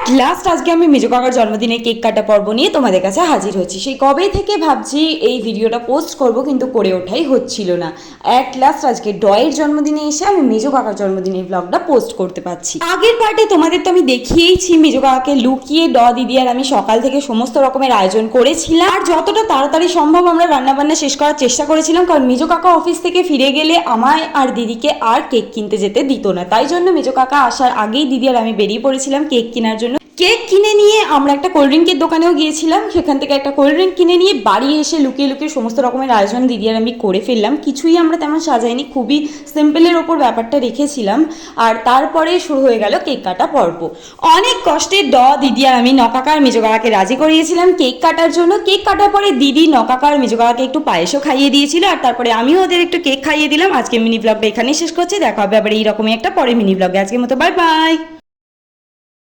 Last আজকে আমি মেজো কাকার জন্মদিনে কেক কাটা পর্ব নিয়ে তোমাদের কাছে হাজির হচ্ছি। সেই কবে থেকে ভাবছি এই ভিডিওটা পোস্ট করব, কিন্তু করে ওঠাই হচ্ছিল না। লাস্ট আজকে ডয়ের জন্মদিনে এসে আমি মেজো কাকার জন্মদিনের ব্লগটা পোস্ট করতে পারছি। আগের পার্টে তোমাদের তো আমি দেখিয়েইছি মেজো কাকাকে লুকিয়ে দিদি আর আমি সকাল থেকে সমস্ত রকমের আয়োজন করেছিলাম, আর যতটা তাড়াতাড়ি সম্ভব আমরা রান্নাবান্না শেষ করার চেষ্টা করেছিলাম, কারণ মেজো কাকা অফিস থেকে ফিরে গেলে আমায় আর দিদিকে আর কেক কিনতে যেতে দিত না। তাই জন্য মেজো কাকা আসার আগেই দিদি আর আমি বেরিয়ে পড়েছিলাম কেক কেনার জন্য। কেক কিনে নিয়ে আমরা একটা কোল্ড ড্রিঙ্কের দোকানেও গিয়েছিলাম, সেখান থেকে একটা কোল্ড ড্রিঙ্ক কিনে নিয়ে বাড়ি এসে লুকিয়ে লুকিয়ে সমস্ত রকমের আয়োজন দিদি আর আমি করে ফেললাম। কিছুই আমরা তেমন সাজাইনি, খুবই সিম্পলের ওপর ব্যাপারটা রেখেছিলাম। আর তারপরে শুরু হয়ে গেল কেক কাটা পর্ব। অনেক কষ্টে দিদি আর আমি নকাকা আর মেজো কাকাকে রাজি করিয়েছিলাম কেক কাটার জন্য। কেক কাটার পরে দিদি নকাকা আর মেজো কাকাকে একটু পায়েসও খাইয়ে দিয়েছিল, আর তারপরে আমিও ওদের একটু কেক খাইয়ে দিলাম। আজকে মিনি ব্লগটা এখানেই শেষ করছি, দেখা হবে আবার এইরকমই একটা পরে মিনি ব্লগে। আজকের মতো বাই বাই।